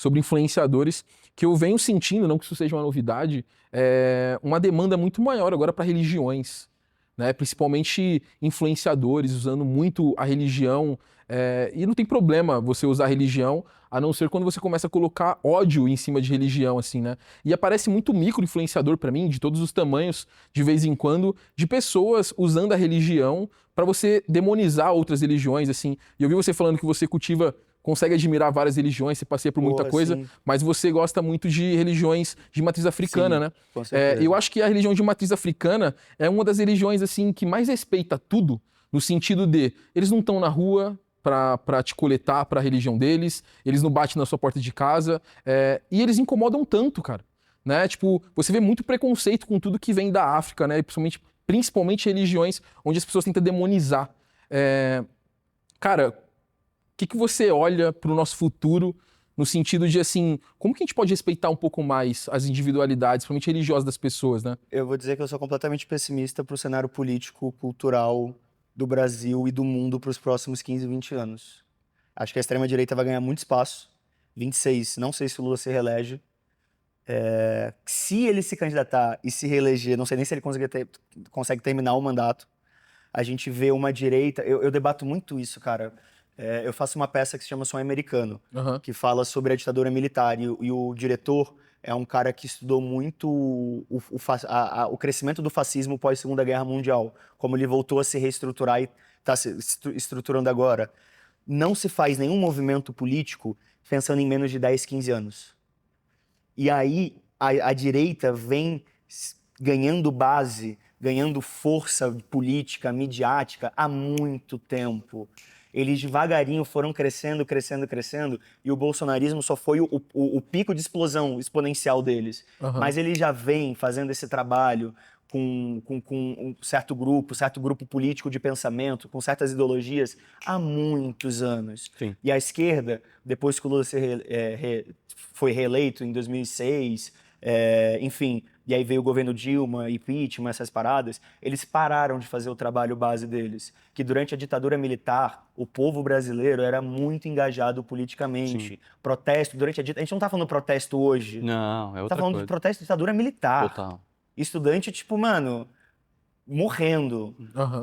sobre influenciadores, que eu venho sentindo, não que isso seja uma novidade, uma demanda muito maior agora para religiões, né? Principalmente influenciadores usando muito a religião. E não tem problema você usar a religião, a não ser quando você começa a colocar ódio em cima de religião, assim, né? E aparece muito micro-influenciador para mim, de todos os tamanhos, de vez em quando, de pessoas usando a religião para você demonizar outras religiões, assim. E eu vi você falando que você consegue admirar várias religiões, você passeia por muita coisa, Sim. mas você gosta muito de religiões de matriz africana, Sim, né? com certeza. Eu acho que a religião de matriz africana é uma das religiões, assim, que mais respeita tudo, no sentido de, eles não estão na rua pra te coletar pra religião deles, eles não batem na sua porta de casa, e eles incomodam tanto, cara, né? Tipo, você vê muito preconceito com tudo que vem da África, né? Principalmente religiões onde as pessoas tentam demonizar. Cara, o que você olha pro nosso futuro no sentido de, assim, como que a gente pode respeitar um pouco mais as individualidades, principalmente religiosas das pessoas, né? Eu vou dizer que eu sou completamente pessimista pro cenário político, cultural do Brasil e do mundo para os próximos 15, 20 anos. Acho que a extrema-direita vai ganhar muito espaço. 26, não sei se o Lula se reelege. Se ele se candidatar e se reeleger, não sei nem se ele consegue terminar o mandato. A gente vê uma direita... Eu debato muito isso, cara. Eu faço uma peça que se chama Sonho Americano, que fala sobre a ditadura militar. E o diretor é um cara que estudou muito o crescimento do fascismo pós-Segunda Guerra Mundial, como ele voltou a se reestruturar e está se estruturando agora. Não se faz nenhum movimento político pensando em menos de 10, 15 anos. E aí a direita vem ganhando base, ganhando força política, midiática há muito tempo. Eles devagarinho foram crescendo, crescendo, crescendo, e o bolsonarismo só foi o pico de explosão exponencial deles. Mas ele já vem fazendo esse trabalho com um certo grupo político de pensamento, com certas ideologias, há muitos anos. Sim. E a esquerda, depois que o Lula foi reeleito em 2006, enfim, e aí veio o governo Dilma, impeachment, essas paradas, eles pararam de fazer o trabalho base deles. Que durante a ditadura militar, o povo brasileiro era muito engajado politicamente. Sim. Protesto, durante a ditadura... A gente não tá falando protesto hoje. Não, é outra Tá falando coisa. de protesto de ditadura militar. Total. Estudante, tipo, mano, morrendo.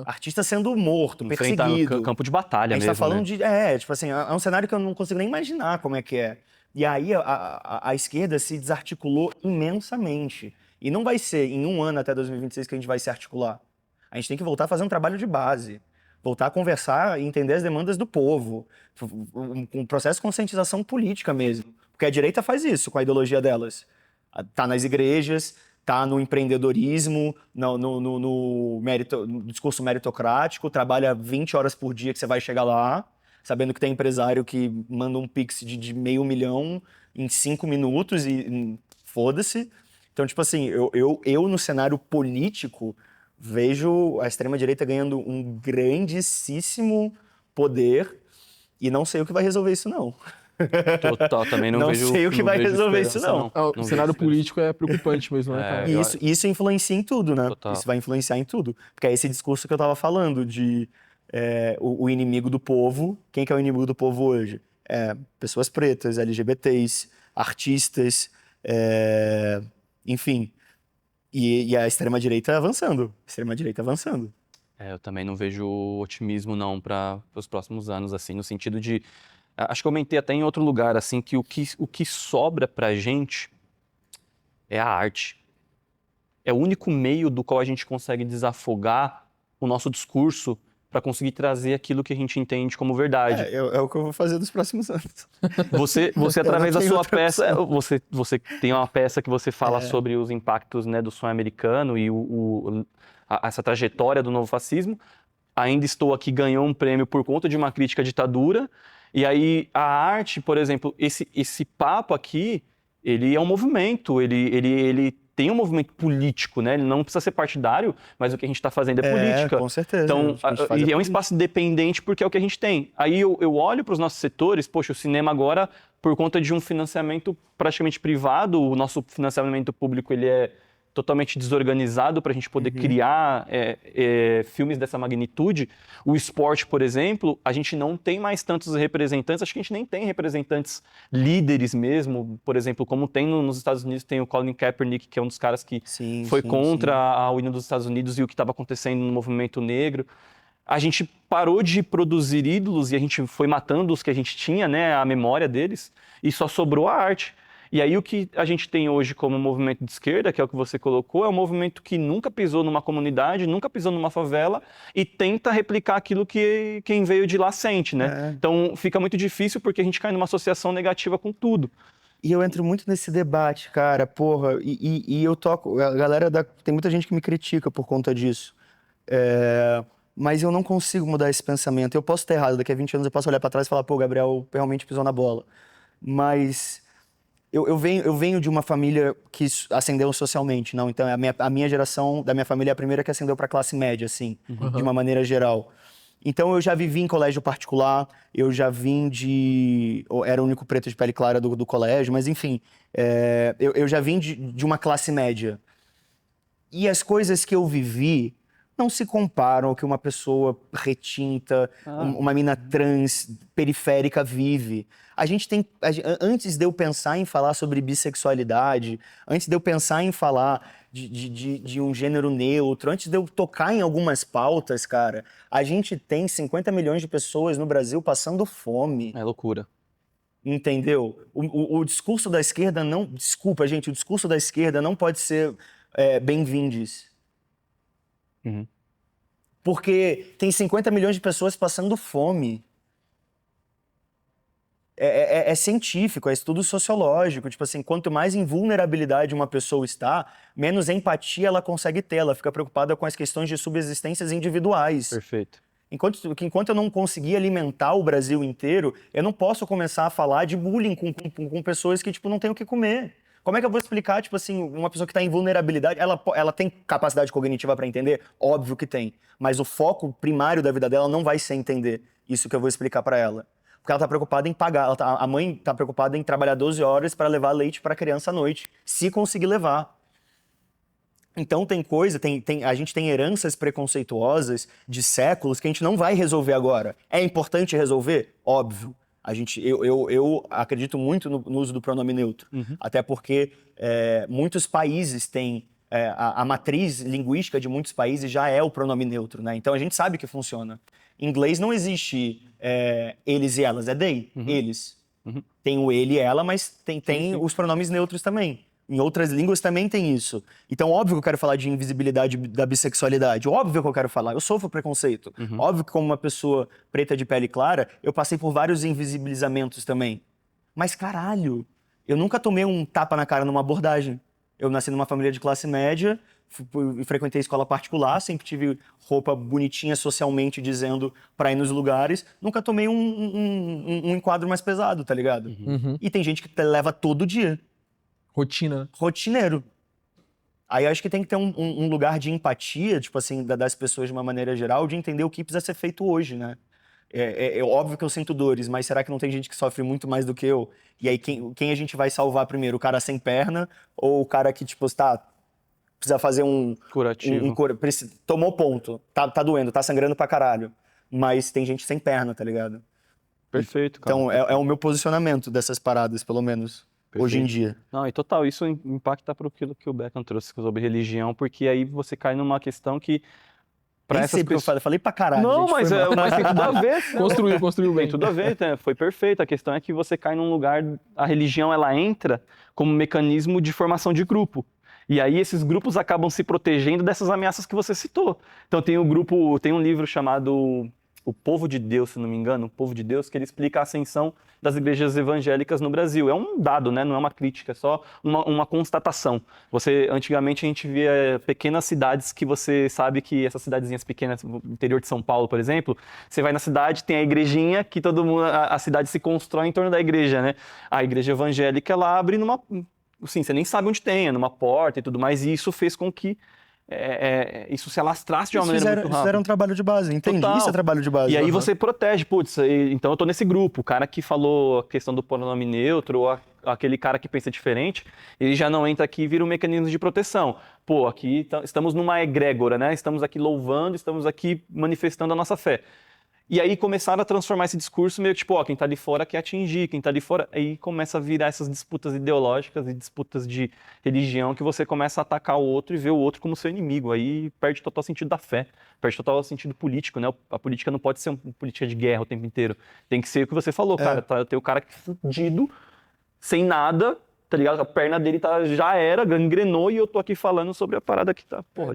Artista sendo morto, Enfrentar perseguido. campo de batalha A gente mesmo, tá falando né? de... tipo assim, é um cenário que eu não consigo nem imaginar como é que é. E aí a esquerda se desarticulou imensamente. E não vai ser em um ano até 2026 que a gente vai se articular. A gente tem que voltar a fazer um trabalho de base. Voltar a conversar e entender as demandas do povo. Um processo de conscientização política mesmo. Porque a direita faz isso com a ideologia delas. Tá nas igrejas, tá no empreendedorismo, no discurso meritocrático, trabalha 20 horas por dia que você vai chegar lá, sabendo que tem empresário que manda um pix de $500 mil em 5 minutos e foda-se. Então, tipo assim, eu no cenário político vejo a extrema-direita ganhando um grandíssimo poder e não sei o que vai resolver isso, não. Total, também não vejo. Não sei o que vai resolver isso, não. O cenário político é preocupante mesmo, né, cara? E isso influencia em tudo, né? Total. Isso vai influenciar em tudo. Porque é esse discurso que eu tava falando de o inimigo do povo. Quem que é o inimigo do povo hoje? Pessoas pretas, LGBTs, artistas, enfim. E a extrema-direita avançando. Eu também não vejo otimismo, não, para os próximos anos, assim, no sentido de... Acho que eu comentei até em outro lugar, assim, que o que sobra pra gente é a arte. É o único meio do qual a gente consegue desafogar o nosso discurso para conseguir trazer aquilo que a gente entende como verdade. É o que eu vou fazer nos próximos anos. Você através da sua peça, você tem uma peça que você fala sobre os impactos, né, do sonho americano e essa trajetória do novo fascismo. Ainda Estou Aqui ganhou um prêmio por conta de uma crítica à ditadura. E aí a arte, por exemplo, esse papo aqui, ele é um movimento, ele tem um movimento político, né? Ele não precisa ser partidário, mas o que a gente está fazendo é política. Com certeza. Então, e é um espaço independente porque é o que a gente tem. Aí eu olho para os nossos setores, poxa, o cinema agora, por conta de um financiamento praticamente privado, o nosso financiamento público ele é totalmente desorganizado para a gente poder criar filmes dessa magnitude. O esporte, por exemplo, a gente não tem mais tantos representantes, acho que a gente nem tem representantes líderes mesmo, por exemplo, como tem nos Estados Unidos, tem o Colin Kaepernick, que é um dos caras que foi contra o hino dos Estados Unidos e o que estava acontecendo no movimento negro. A gente parou de produzir ídolos e a gente foi matando os que a gente tinha, né, a memória deles, e só sobrou a arte. E aí o que a gente tem hoje como movimento de esquerda, que é o que você colocou, é um movimento que nunca pisou numa comunidade, nunca pisou numa favela e tenta replicar aquilo que quem veio de lá sente, né? Então fica muito difícil porque a gente cai numa associação negativa com tudo. E eu entro muito nesse debate, cara, porra, e eu toco, a galera tem muita gente que me critica por conta disso. Mas eu não consigo mudar esse pensamento. Eu posso estar errado, daqui a 20 anos eu posso olhar pra trás e falar, pô, o Gabriel realmente pisou na bola. Mas eu venho de uma família que ascendeu socialmente, não? Então a minha geração da minha família é a primeira que ascendeu pra classe média, assim, de uma maneira geral. Então eu já vivi em colégio particular, eu já vim era o único preto de pele clara do colégio, mas enfim, eu já vim de uma classe média. E as coisas que eu vivi não se comparam ao que uma pessoa retinta, uma mina trans, periférica vive. Antes de eu pensar em falar sobre bissexualidade, antes de eu pensar em falar de um gênero neutro, antes de eu tocar em algumas pautas, cara, a gente tem 50 milhões de pessoas no Brasil passando fome. É loucura. Entendeu? O discurso da esquerda não... Desculpa, gente, o discurso da esquerda não pode ser bem-vindes. Porque tem 50 milhões de pessoas passando fome. É científico, é estudo sociológico. Tipo assim, quanto mais em vulnerabilidade uma pessoa está, menos empatia ela consegue ter. Ela fica preocupada com as questões de subsistências individuais. Perfeito. Enquanto eu não conseguir alimentar o Brasil inteiro, eu não posso começar a falar de bullying com pessoas que, tipo, não têm o que comer. Como é que eu vou explicar, tipo assim, uma pessoa que está em vulnerabilidade, ela tem capacidade cognitiva para entender? Óbvio que tem. Mas o foco primário da vida dela não vai ser entender isso que eu vou explicar para ela. Porque ela está preocupada em pagar, a mãe está preocupada em trabalhar 12 horas para levar leite para a criança à noite, se conseguir levar. Então a gente tem heranças preconceituosas de séculos que a gente não vai resolver agora. É importante resolver? Óbvio. Eu acredito muito no uso do pronome neutro, até porque muitos países têm, a matriz linguística de muitos países já é o pronome neutro, né? Então a gente sabe que funciona. Em inglês não existe eles e elas, é they, eles. Tem o ele e ela, mas tem os pronomes neutros também. Em outras línguas também tem isso. Então, óbvio que eu quero falar de invisibilidade da bissexualidade. Óbvio que eu quero falar. Eu sofro preconceito. Óbvio que, como uma pessoa preta de pele clara, eu passei por vários invisibilizamentos também. Mas, caralho, eu nunca tomei um tapa na cara numa abordagem. Eu nasci numa família de classe média, frequentei escola particular, sempre tive roupa bonitinha socialmente dizendo pra ir nos lugares. Nunca tomei um enquadro mais pesado, tá ligado? E tem gente que leva todo dia. Rotina. Rotineiro. Aí eu acho que tem que ter um lugar de empatia, tipo assim, das pessoas de uma maneira geral, de entender o que precisa ser feito hoje, né? É óbvio que eu sinto dores, mas será que não tem gente que sofre muito mais do que eu? E aí quem a gente vai salvar primeiro? O cara sem perna ou o cara que, tipo, precisa fazer curativo. Tomou ponto, tá doendo, tá sangrando pra caralho. Mas tem gente sem perna, tá ligado? Perfeito, cara. Então é o meu posicionamento dessas paradas, pelo menos. Perfeito. Hoje em dia. Não, e total, isso impacta para aquilo que o Beckham trouxe sobre religião, porque aí você cai numa questão que pra essas pessoas... Eu falei pra caralho. Não, gente, mas tem tudo a ver. Construiu bem. Tem tudo a ver, né? Foi perfeito. A questão é que você cai num lugar, a religião ela entra como mecanismo de formação de grupo. E aí esses grupos acabam se protegendo dessas ameaças que você citou. Então tem um livro chamado O Povo de Deus, se não me engano, O Povo de Deus, que ele explica a ascensão das igrejas evangélicas no Brasil. É um dado, né? Não é uma crítica, é só uma constatação. Antigamente a gente via pequenas cidades que você sabe que essas cidadezinhas pequenas, no interior de São Paulo, por exemplo, você vai na cidade, tem a igrejinha que todo mundo, a cidade se constrói em torno da igreja, né? A igreja evangélica, ela abre assim, você nem sabe onde tem, é numa porta e tudo mais, e isso fez com que isso se alastrasse de uma maneira muito rápida. Fizeram um trabalho de base, entendi. Total. Isso é trabalho de base. E aí você protege, putz, então eu tô nesse grupo. O cara que falou a questão do pronome neutro, ou aquele cara que pensa diferente, ele já não entra aqui e vira um mecanismo de proteção. Pô, aqui estamos numa egrégora, né? Estamos aqui louvando, estamos aqui manifestando a nossa fé. E aí começaram a transformar esse discurso meio que tipo, quem tá de fora quer atingir, quem tá de fora... Aí começa a virar essas disputas ideológicas e disputas de religião que você começa a atacar o outro e ver o outro como seu inimigo. Aí perde total sentido da fé, perde total sentido político, né? A política não pode ser uma política de guerra o tempo inteiro. Tem que ser o que você falou, cara. Tem o cara que fudido, sem nada, tá ligado? A perna dele já era, gangrenou e eu tô aqui falando sobre a parada que tá... Porra,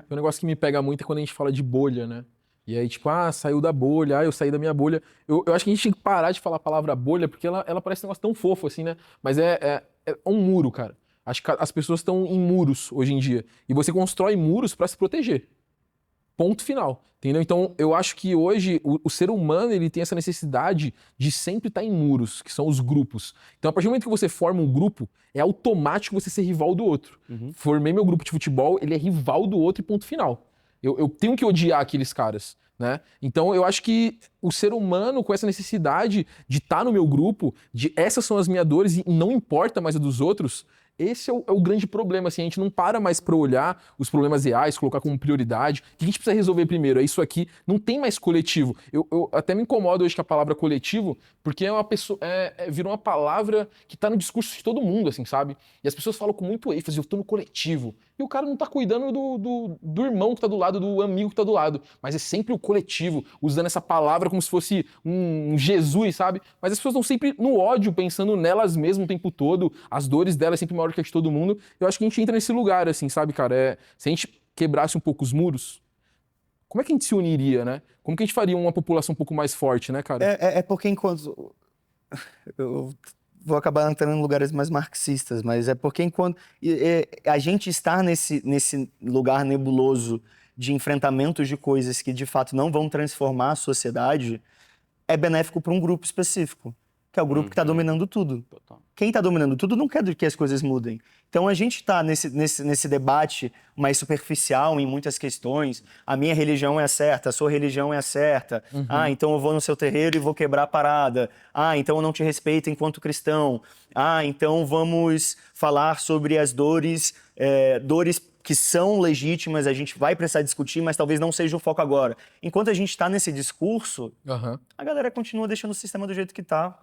um negócio que me pega muito é quando a gente fala de bolha, né? E aí, tipo, saiu da bolha, eu saí da minha bolha. Eu acho que a gente tem que parar de falar a palavra bolha, porque ela parece um negócio tão fofo, assim, né? Mas é um muro, cara. Acho que as pessoas estão em muros hoje em dia. E você constrói muros pra se proteger. Ponto final. Entendeu? Então, eu acho que hoje o ser humano ele tem essa necessidade de sempre estar em muros, que são os grupos. Então, a partir do momento que você forma um grupo, é automático você ser rival do outro. Formei meu grupo de futebol, ele é rival do outro e ponto final. Eu tenho que odiar aqueles caras, né? Então, eu acho que o ser humano, com essa necessidade de estar no meu grupo, de essas são as minhas dores e não importa mais a dos outros, esse é o grande problema, assim, a gente não para mais para olhar os problemas reais, colocar como prioridade. O que a gente precisa resolver primeiro? É isso aqui, não tem mais coletivo. Eu até me incomodo hoje com a palavra coletivo, porque virou uma palavra que tá no discurso de todo mundo, assim, sabe? E as pessoas falam com muito ênfase, eu tô no coletivo. E o cara não tá cuidando do irmão que tá do lado, do amigo que tá do lado. Mas é sempre o coletivo, usando essa palavra como se fosse um Jesus, sabe? Mas as pessoas estão sempre no ódio, pensando nelas mesmas o tempo todo, as dores delas sempre maior que a de todo mundo. Eu acho que a gente entra nesse lugar, assim, sabe, cara? Se a gente quebrasse um pouco os muros, como é que a gente se uniria, né? Como que a gente faria uma população um pouco mais forte, né, cara? É porque enquanto... Eu vou acabar entrando em lugares mais marxistas, mas é porque enquanto a gente está nesse lugar nebuloso de enfrentamentos de coisas que de fato não vão transformar a sociedade, é benéfico para um grupo específico, que é o grupo que está dominando tudo. Total. Quem está dominando tudo não quer que as coisas mudem. Então a gente está nesse debate mais superficial em muitas questões. A minha religião é a certa, a sua religião é a certa. Então eu vou no seu terreiro e vou quebrar a parada. Então eu não te respeito enquanto cristão. Então vamos falar sobre as dores que são legítimas, a gente vai precisar discutir, mas talvez não seja o foco agora. Enquanto a gente está nesse discurso, a galera continua deixando o sistema do jeito que está.